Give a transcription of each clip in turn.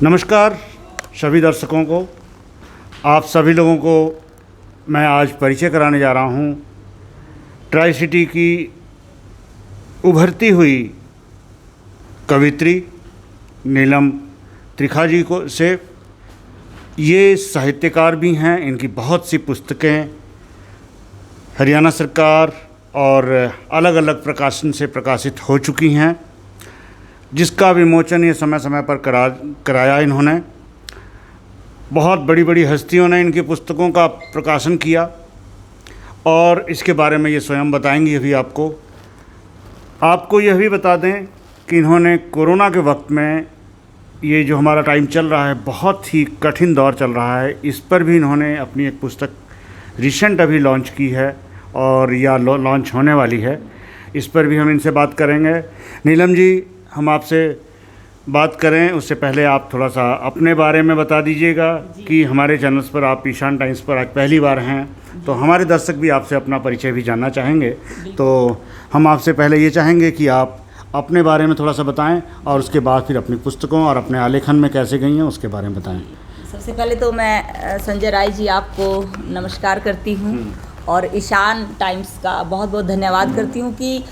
नमस्कार सभी दर्शकों को, आप सभी लोगों को मैं आज परिचय कराने जा रहा हूँ ट्राई सिटी की उभरती हुई कवित्री नीलम त्रिखा जी को से। ये साहित्यकार भी हैं, इनकी बहुत सी पुस्तकें हरियाणा सरकार और अलग अलग प्रकाशन से प्रकाशित हो चुकी हैं, जिसका विमोचन ये समय समय पर कराया इन्होंने। बहुत बड़ी बड़ी हस्तियों ने इनकी पुस्तकों का प्रकाशन किया और इसके बारे में ये स्वयं बताएंगी अभी आपको यह भी बता दें कि इन्होंने कोरोना के वक्त में, ये जो हमारा टाइम चल रहा है, बहुत ही कठिन दौर चल रहा है, इस पर भी इन्होंने अपनी एक पुस्तक रिसेंट अभी लॉन्च की है और या लॉन्च होने वाली है। इस पर भी हम इनसे बात करेंगे। नीलम जी, हम आपसे बात करें उससे पहले आप थोड़ा सा अपने बारे में बता दीजिएगा कि हमारे चैनल्स पर आप ईशान टाइम्स पर आज पहली बार हैं, तो हमारे दर्शक भी आपसे अपना परिचय भी जानना चाहेंगे। तो हम आपसे पहले ये चाहेंगे कि आप अपने बारे में थोड़ा सा बताएं और उसके बाद फिर अपनी पुस्तकों और अपने आलेखन में कैसे गई हैं उसके बारे में बताएं। सबसे पहले तो मैं संजय राय जी आपको नमस्कार करती हूँ और ईशान टाइम्स का बहुत बहुत धन्यवाद करती हूँ कि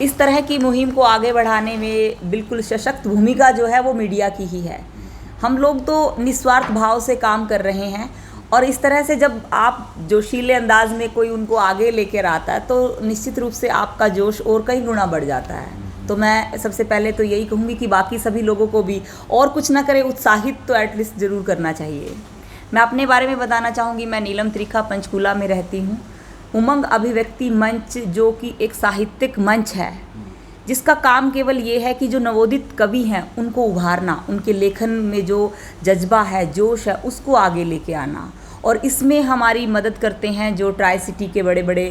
इस तरह की मुहिम को आगे बढ़ाने में बिल्कुल सशक्त भूमिका जो है वो मीडिया की ही है। हम लोग तो निस्वार्थ भाव से काम कर रहे हैं और इस तरह से जब आप जोशीले अंदाज में कोई उनको आगे लेकर आता है तो निश्चित रूप से आपका जोश और कई गुना बढ़ जाता है। तो मैं सबसे पहले तो यही कहूँगी कि बाकी सभी लोगों को भी और कुछ ना करे, उत्साहित तो एटलीस्ट ज़रूर करना चाहिए। मैं अपने बारे में बताना चाहूँगी। मैं नीलम त्रिखा पंचकूला में रहती हूँ। उमंग अभिव्यक्ति मंच जो कि एक साहित्यिक मंच है, जिसका काम केवल ये है कि जो नवोदित कवि हैं उनको उभारना, उनके लेखन में जो जज्बा है, जोश है, उसको आगे लेके आना। और इसमें हमारी मदद करते हैं जो ट्राई सिटी के बड़े बड़े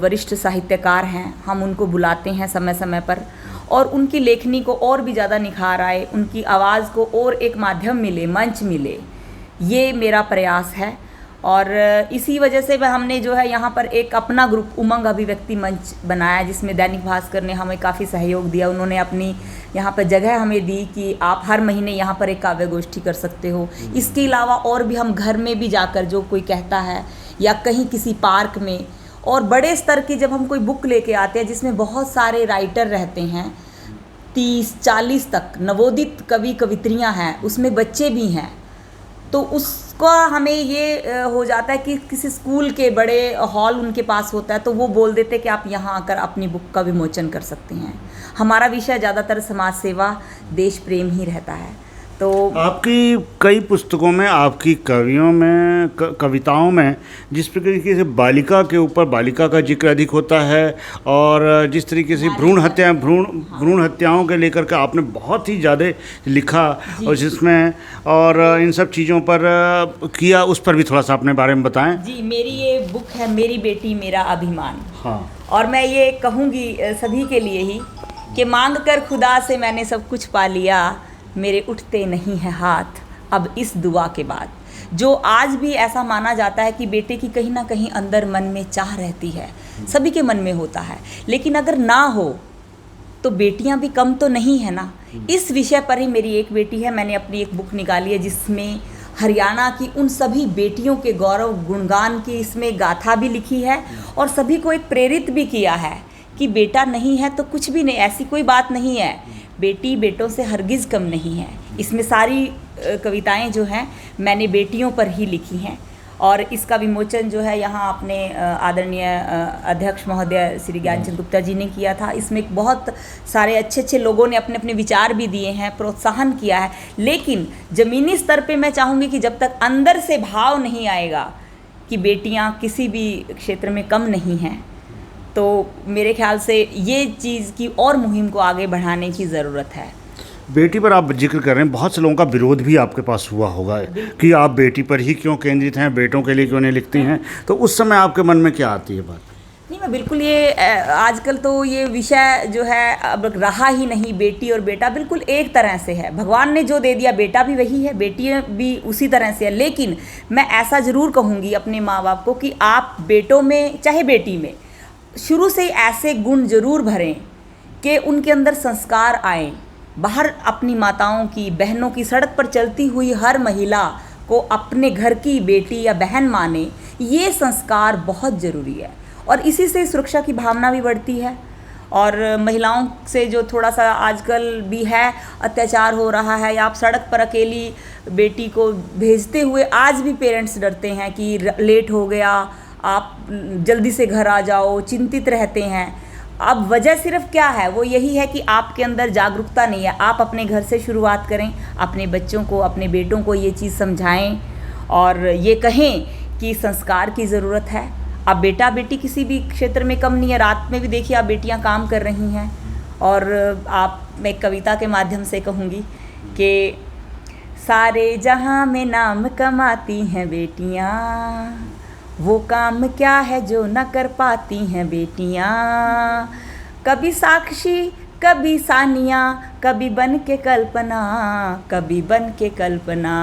वरिष्ठ साहित्यकार हैं। हम उनको बुलाते हैं समय समय पर और उनकी लेखनी को और भी ज़्यादा निखार आए, उनकी आवाज़ को और एक माध्यम मिले, मंच मिले, ये मेरा प्रयास है। और इसी वजह से हमने जो है यहाँ पर एक अपना ग्रुप उमंग अभिव्यक्ति मंच बनाया, जिसमें दैनिक भास्कर ने हमें काफ़ी सहयोग दिया। उन्होंने अपनी यहाँ पर जगह हमें दी कि आप हर महीने यहाँ पर एक काव्य गोष्ठी कर सकते हो। इसके अलावा और भी हम घर में भी जाकर, जो कोई कहता है या कहीं किसी पार्क में, और बड़े स्तर की जब हम कोई बुक लेके आते हैं जिसमें बहुत सारे राइटर रहते हैं, 30-40 तक नवोदित कवि कवित्रियाँ हैं, उसमें बच्चे भी हैं, तो उसका हमें ये हो जाता है कि किसी स्कूल के बड़े हॉल उनके पास होता है तो वो बोल देते कि आप यहाँ आकर अपनी बुक का विमोचन कर सकते हैं। हमारा विषय ज़्यादातर समाज सेवा, देश प्रेम ही रहता है। तो आपकी कई पुस्तकों में, आपकी कविताओं में जिस तरीके से बालिका के ऊपर, बालिका का जिक्र अधिक होता है और जिस तरीके से भ्रूण हत्याओं के लेकर के आपने बहुत ही ज़्यादा लिखा और जिसमें और इन सब चीज़ों पर किया, उस पर भी थोड़ा सा अपने बारे में बताएं। जी, मेरी ये बुक है मेरी बेटी मेरा अभिमान। हाँ, और मैं ये कहूँगी सभी के लिए ही कि मांग कर खुदा से मैंने सब कुछ पा लिया, मेरे उठते नहीं है हाथ अब इस दुआ के बाद। जो आज भी ऐसा माना जाता है कि बेटे की कहीं ना कहीं अंदर मन में चाह रहती है, सभी के मन में होता है, लेकिन अगर ना हो तो बेटियां भी कम तो नहीं है ना। इस विषय पर ही मेरी एक बेटी है। मैंने अपनी एक बुक निकाली है जिसमें हरियाणा की उन सभी बेटियों के गौरव गुणगान की इसमें गाथा भी लिखी है और सभी को एक प्रेरित भी किया है कि बेटा नहीं है तो कुछ भी नहीं, ऐसी कोई बात नहीं है, बेटी बेटों से हरगिज़ कम नहीं है। इसमें सारी कविताएं जो हैं मैंने बेटियों पर ही लिखी हैं और इसका विमोचन जो है यहाँ अपने आदरणीय अध्यक्ष महोदय श्री ज्ञानचंद गुप्ता जी ने किया था। इसमें बहुत सारे अच्छे अच्छे लोगों ने अपने अपने विचार भी दिए हैं, प्रोत्साहन किया है। लेकिन ज़मीनी स्तर पे मैं चाहूँगी कि जब तक अंदर से भाव नहीं आएगा कि बेटियाँ किसी भी क्षेत्र में कम नहीं हैं, तो मेरे ख्याल से ये चीज़ की और मुहिम को आगे बढ़ाने की ज़रूरत है। बेटी पर आप जिक्र कर रहे हैं, बहुत से लोगों का विरोध भी आपके पास हुआ होगा कि आप बेटी पर ही क्यों केंद्रित हैं, बेटों के लिए क्यों नहीं लिखती हैं, तो उस समय आपके मन में क्या आती है बात? नहीं, मैं बिल्कुल ये आजकल तो ये विषय जो है अब रहा ही नहीं। बेटी और बेटा बिल्कुल एक तरह से है, भगवान ने जो दे दिया बेटा भी वही है, बेटी भी उसी तरह से है। लेकिन मैं ऐसा ज़रूर कहूँगी अपने माँ बाप को कि आप बेटों में चाहे बेटी में शुरू से ऐसे गुण जरूर भरें कि उनके अंदर संस्कार आए, बाहर अपनी माताओं की, बहनों की, सड़क पर चलती हुई हर महिला को अपने घर की बेटी या बहन माने, ये संस्कार बहुत ज़रूरी है। और इसी से सुरक्षा की भावना भी बढ़ती है। और महिलाओं से जो थोड़ा सा आजकल भी है अत्याचार हो रहा है, या आप सड़क पर अकेली बेटी को भेजते हुए आज भी पेरेंट्स डरते हैं कि लेट हो गया, आप जल्दी से घर आ जाओ, चिंतित रहते हैं। अब वजह सिर्फ क्या है, वो यही है कि आपके अंदर जागरूकता नहीं है। आप अपने घर से शुरुआत करें, अपने बच्चों को, अपने बेटों को ये चीज़ समझाएं और ये कहें कि संस्कार की ज़रूरत है। अब बेटा बेटी किसी भी क्षेत्र में कम नहीं है। रात में भी देखिए आप बेटियां काम कर रही हैं। और आप, मैं कविता के माध्यम से कहूँगी कि सारे जहां में नाम कमाती हैं बेटियां, वो काम क्या है जो न कर पाती हैं बेटियां। कभी साक्षी, कभी सानिया, कभी बन के कल्पना, कभी बन के कल्पना,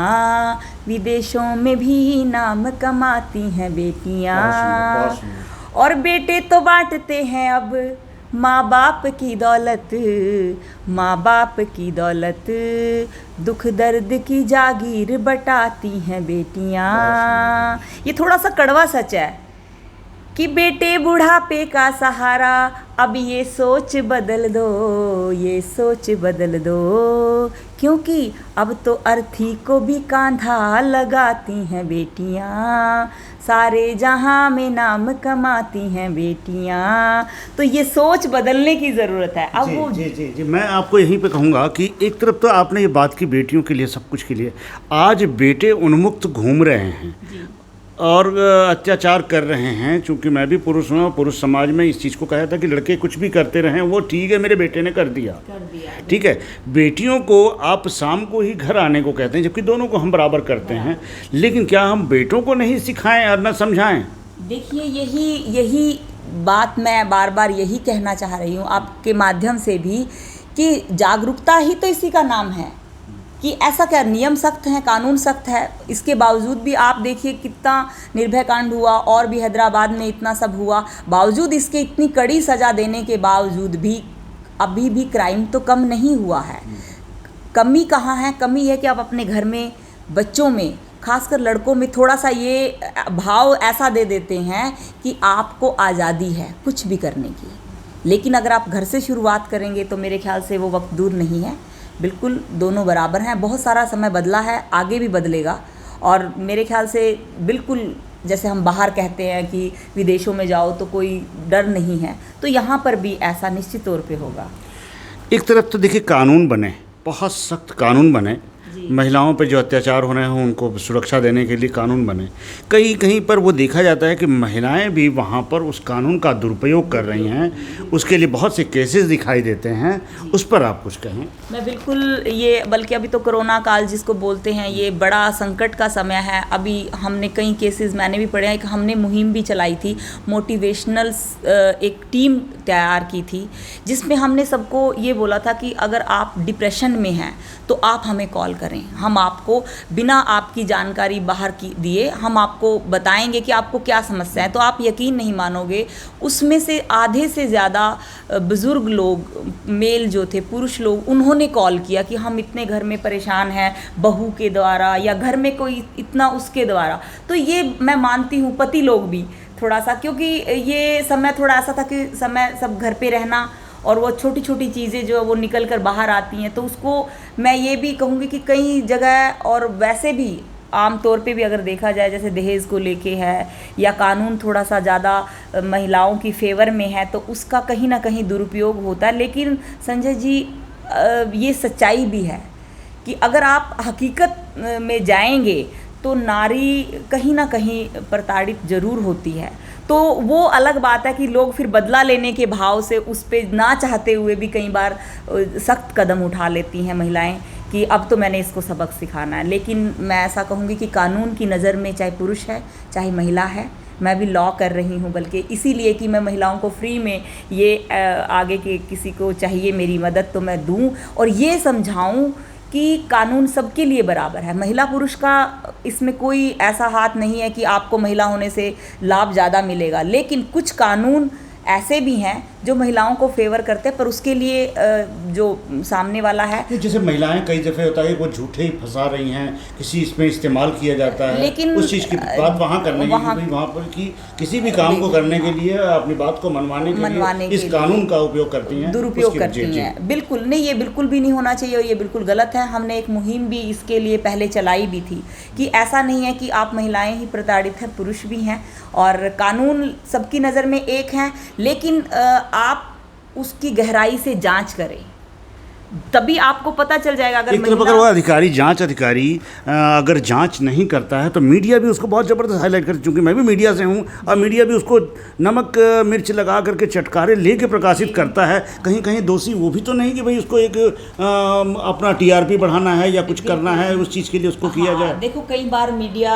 विदेशों में भी नाम कमाती हैं बेटियां। और बेटे तो बांटते हैं अब माँ बाप की दौलत, माँ बाप की दौलत, दुख दर्द की जागीर बटाती हैं बेटियां। ये थोड़ा सा कड़वा सच है कि बेटे बुढ़ापे का सहारा, अब ये सोच बदल दो, ये सोच बदल दो, क्योंकि अब तो अर्थी को भी कांधा लगाती हैं बेटियां। सारे जहां में नाम कमाती हैं बेटियां। तो ये सोच बदलने की ज़रूरत है। अब वो जी, मैं आपको यहीं पे कहूँगा कि एक तरफ तो आपने ये बात की बेटियों के लिए, सब कुछ के लिए, आज बेटे उन्मुक्त घूम रहे हैं और अत्याचार कर रहे हैं। चूँकि मैं भी पुरुष हूँ, पुरुष समाज में इस चीज़ को कहा था कि लड़के कुछ भी करते रहें, वो ठीक है, मेरे बेटे ने कर दिया। ठीक है, बेटियों को आप शाम को ही घर आने को कहते हैं, जबकि दोनों को हम बराबर करते हैं। लेकिन क्या हम बेटों को नहीं सिखाएं और न समझाएं? देखिए, यही बात मैं बार बार यही कहना चाह रही हूँ आपके माध्यम से भी, कि जागरूकता ही तो इसी का नाम है। कि ऐसा क्या, नियम सख्त हैं, कानून सख्त है, इसके बावजूद भी आप देखिए कितना निर्भया कांड हुआ, और भी हैदराबाद में इतना सब हुआ, बावजूद इसके इतनी कड़ी सज़ा देने के बावजूद भी अभी भी क्राइम तो कम नहीं हुआ है। कमी कहाँ है? कमी है कि आप अपने घर में बच्चों में, खासकर लड़कों में, थोड़ा सा ये भाव ऐसा दे देते हैं कि आपको आज़ादी है कुछ भी करने की। लेकिन अगर आप घर से शुरुआत करेंगे तो मेरे ख्याल से वो वक्त दूर नहीं है। बिल्कुल दोनों बराबर हैं। बहुत सारा समय बदला है, आगे भी बदलेगा। और मेरे ख्याल से बिल्कुल, जैसे हम बाहर कहते हैं कि विदेशों में जाओ तो कोई डर नहीं है, तो यहाँ पर भी ऐसा निश्चित तौर पे होगा। एक तरफ तो देखिए कानून बने, बहुत सख्त कानून बने, महिलाओं पर जो अत्याचार हो रहे हैं उनको सुरक्षा देने के लिए कानून बने। कहीं कहीं पर वो देखा जाता है कि महिलाएं भी वहाँ पर उस कानून का दुरुपयोग कर रही हैं, उसके लिए बहुत से केसेस दिखाई देते हैं। उस पर आप कुछ कहें? मैं बिल्कुल, ये बल्कि अभी तो कोरोना काल जिसको बोलते हैं, ये बड़ा संकट का समय है। अभी हमने कई केसेस मैंने भी पढ़े हैं कि हमने मुहिम भी चलाई थी, मोटिवेशनल एक टीम तैयार की थी, जिसमें हमने सबको ये बोला था कि अगर आप डिप्रेशन में हैं तो आप हमें कॉल करें, हम आपको बिना आपकी जानकारी बाहर की दिए हम आपको बताएंगे कि आपको क्या समस्या है। तो आप यकीन नहीं मानोगे, उसमें से आधे से ज़्यादा बुज़ुर्ग लोग, मेल जो थे, पुरुष लोग, उन्होंने कॉल किया कि हम इतने घर में परेशान हैं बहू के द्वारा, या घर में कोई इतना उसके द्वारा। तो ये मैं मानती हूँ, पति लोग भी थोड़ा सा, क्योंकि ये समय थोड़ा ऐसा था कि समय सब घर पे रहना, और वो छोटी छोटी चीज़ें जो वो निकल कर बाहर आती हैं, तो उसको मैं ये भी कहूँगी कि कई जगह, और वैसे भी आम तौर पे भी अगर देखा जाए, जैसे दहेज को लेके है, या कानून थोड़ा सा ज़्यादा महिलाओं की फेवर में है, तो उसका कहीं ना कहीं दुरुपयोग होता है। लेकिन संजय जी, ये सच्चाई भी है कि अगर आप हकीकत में जाएंगे तो नारी कहीं ना कहीं प्रताड़ित ज़रूर होती है। तो वो अलग बात है कि लोग फिर बदला लेने के भाव से उस पर ना चाहते हुए भी कई बार सख्त कदम उठा लेती हैं महिलाएं कि अब तो मैंने इसको सबक सिखाना है। लेकिन मैं ऐसा कहूँगी कि कानून की नज़र में चाहे पुरुष है चाहे महिला है, मैं भी लॉ कर रही हूँ, बल्कि इसीलिए कि मैं महिलाओं को फ्री में ये आगे के किसी को चाहिए मेरी मदद तो मैं दूँ, और ये समझाऊँ कि कानून सबके लिए बराबर है। महिला पुरुष का इसमें कोई ऐसा हाथ नहीं है कि आपको महिला होने से लाभ ज़्यादा मिलेगा। लेकिन कुछ कानून ऐसे भी हैं जो महिलाओं को फेवर करते हैं, पर उसके लिए जो सामने वाला है, जैसे महिलाएं कई दफ़े होता है वो झूठे ही फंसा रही हैं, किसी इसमें इस्तेमाल किया जाता है, लेकिन उस चीज़ की बात वहाँ करने की, वहाँ पर कि किसी भी काम को करने के लिए अपनी बात को मनवाने के लिए इस कानून का उपयोग करती हैं, दुरुपयोग करती हैं। बिल्कुल नहीं, ये बिल्कुल भी नहीं होना चाहिए और ये बिल्कुल गलत है। हमने एक मुहिम भी इसके लिए पहले चलाई भी थी कि ऐसा नहीं है कि आप महिलाएं ही प्रताड़ित हैं, पुरुष भी हैं और कानून सबकी नज़र में एक है, लेकिन आप उसकी गहराई से जांच करें, तभी आपको पता चल जाएगा। अगर एक तरफ अगर वो अधिकारी, जांच अधिकारी अगर जांच नहीं करता है तो मीडिया भी उसको बहुत ज़बरदस्त हाईलाइट करती है, क्योंकि मैं भी मीडिया से हूँ और मीडिया भी उसको नमक मिर्च लगा करके चटकारे लेके प्रकाशित करता है। कहीं कहीं दोषी वो भी तो नहीं कि भाई उसको एक अपना TRP बढ़ाना है या कुछ करना है, उस चीज़ के लिए उसको किया जाए। देखो, कई बार मीडिया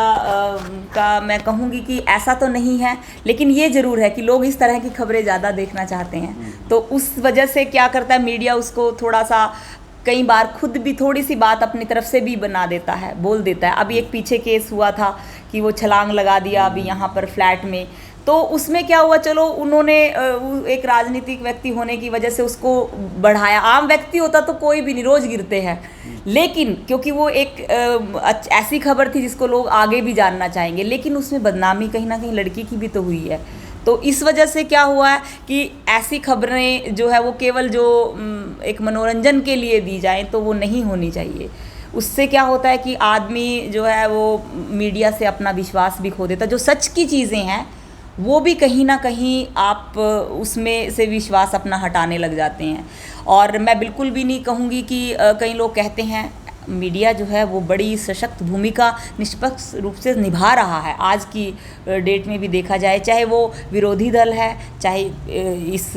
का मैं कहूँगी कि ऐसा तो नहीं है, लेकिन ये ज़रूर है कि लोग इस तरह की खबरें ज़्यादा देखना चाहते हैं, तो उस वजह से क्या करता है मीडिया, उसको थोड़ा सा कई बार खुद भी थोड़ी सी बात अपनी तरफ से भी बना देता है, बोल देता है। अभी एक पीछे केस हुआ था कि वो छलांग लगा दिया अभी यहाँ पर फ्लैट में, तो उसमें क्या हुआ, चलो उन्होंने एक राजनीतिक व्यक्ति होने की वजह से उसको बढ़ाया। आम व्यक्ति होता तो कोई भी नहीं, रोज गिरते हैं, लेकिन क्योंकि वो एक ऐसी खबर थी जिसको लोग आगे भी जानना चाहेंगे, लेकिन उसमें बदनामी कहीं ना कहीं लड़की की भी तो हुई है। तो इस वजह से क्या हुआ है कि ऐसी खबरें जो है वो केवल जो एक मनोरंजन के लिए दी जाएं तो वो नहीं होनी चाहिए। उससे क्या होता है कि आदमी जो है वो मीडिया से अपना विश्वास भी खो देता है। जो सच की चीज़ें हैं वो भी कहीं ना कहीं आप उसमें से विश्वास अपना हटाने लग जाते हैं। और मैं बिल्कुल भी नहीं कहूँगी कि कई लोग कहते हैं मीडिया जो है वो बड़ी सशक्त भूमिका निष्पक्ष रूप से निभा रहा है। आज की डेट में भी देखा जाए, चाहे वो विरोधी दल है, चाहे इस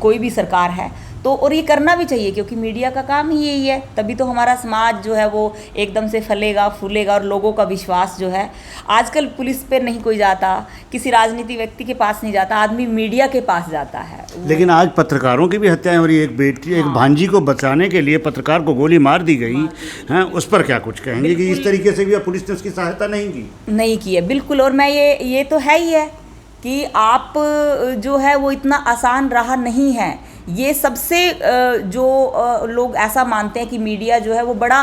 कोई भी सरकार है, तो और ये करना भी चाहिए, क्योंकि मीडिया का काम ही यही है। तभी तो हमारा समाज जो है वो एकदम से फलेगा फूलेगा और लोगों का विश्वास जो है, आजकल पुलिस पे नहीं कोई जाता, किसी राजनीति व्यक्ति के पास नहीं जाता, आदमी मीडिया के पास जाता है। लेकिन आज पत्रकारों की भी हत्याएं हो रही है। एक बेटी, एक भांजी को बचाने के लिए पत्रकार को गोली मार दी गई है, उस पर क्या कुछ कहेंगे कि इस तरीके से भी पुलिस ने उसकी सहायता नहीं की है। बिल्कुल, और मैं ये तो है ही है कि आप जो है वो इतना आसान रहा नहीं है। ये सबसे जो लोग ऐसा मानते हैं कि मीडिया जो है वो बड़ा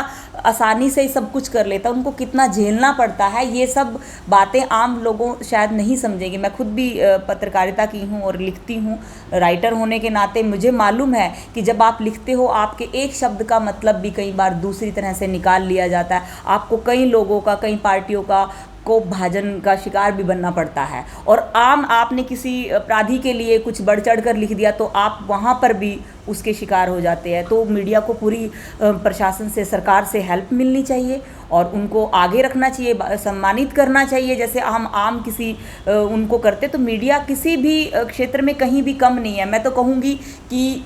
आसानी से सब कुछ कर लेता है, उनको कितना झेलना पड़ता है, ये सब बातें आम लोगों शायद नहीं समझेंगे। मैं खुद भी पत्रकारिता की हूँ और लिखती हूँ, राइटर होने के नाते मुझे मालूम है कि जब आप लिखते हो आपके एक शब्द का मतलब भी कई बार दूसरी तरह से निकाल लिया जाता है। आपको कई लोगों का, कई पार्टियों का कोप भाजन का शिकार भी बनना पड़ता है। और आपने किसी अपराधी के लिए कुछ बढ़ चढ़ कर लिख दिया तो आप वहाँ पर भी उसके शिकार हो जाते हैं। तो मीडिया को पूरी प्रशासन से, सरकार से हेल्प मिलनी चाहिए और उनको आगे रखना चाहिए, सम्मानित करना चाहिए। जैसे हम आम किसी उनको करते, तो मीडिया किसी भी क्षेत्र में कहीं भी कम नहीं है। मैं तो कहूँगी कि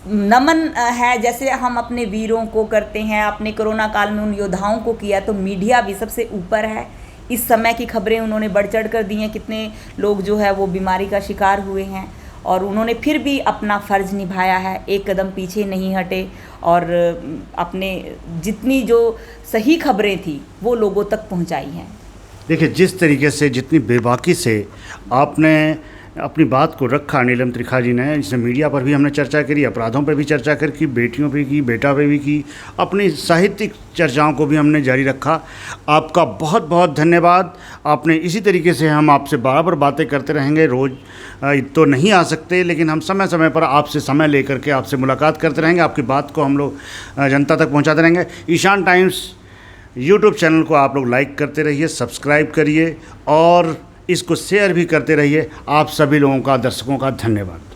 नमन है, जैसे हम अपने वीरों को करते हैं, अपने कोरोना काल में उन योद्धाओं को किया, तो मीडिया भी सबसे ऊपर है। इस समय की खबरें उन्होंने बढ़ चढ़ कर दी हैं, कितने लोग जो है वो बीमारी का शिकार हुए हैं और उन्होंने फिर भी अपना फ़र्ज़ निभाया है, एक कदम पीछे नहीं हटे और अपने जितनी जो सही खबरें थी वो लोगों तक पहुंचाई हैं। देखिए, जिस तरीके से, जितनी बेबाकी से आपने अपनी बात को रखा नीलम त्रिखा जी ने, जिसने मीडिया पर भी हमने चर्चा करी, अपराधों पर भी चर्चा की, बेटियों पे की, बेटा पे भी की, अपनी साहित्यिक चर्चाओं को भी हमने जारी रखा। आपका बहुत बहुत धन्यवाद। आपने इसी तरीके से, हम आपसे बराबर बातें करते रहेंगे। रोज़ तो नहीं आ सकते, लेकिन हम समय समय पर आपसे समय लेकर के आपसे मुलाकात करते रहेंगे। आपकी बात को हम लोग जनता तक पहुँचाते रहेंगे। ईशान टाइम्स यूट्यूब चैनल को आप लोग लाइक करते रहिए, सब्सक्राइब करिए और इसको शेयर भी करते रहिए। आप सभी लोगों का, दर्शकों का धन्यवाद।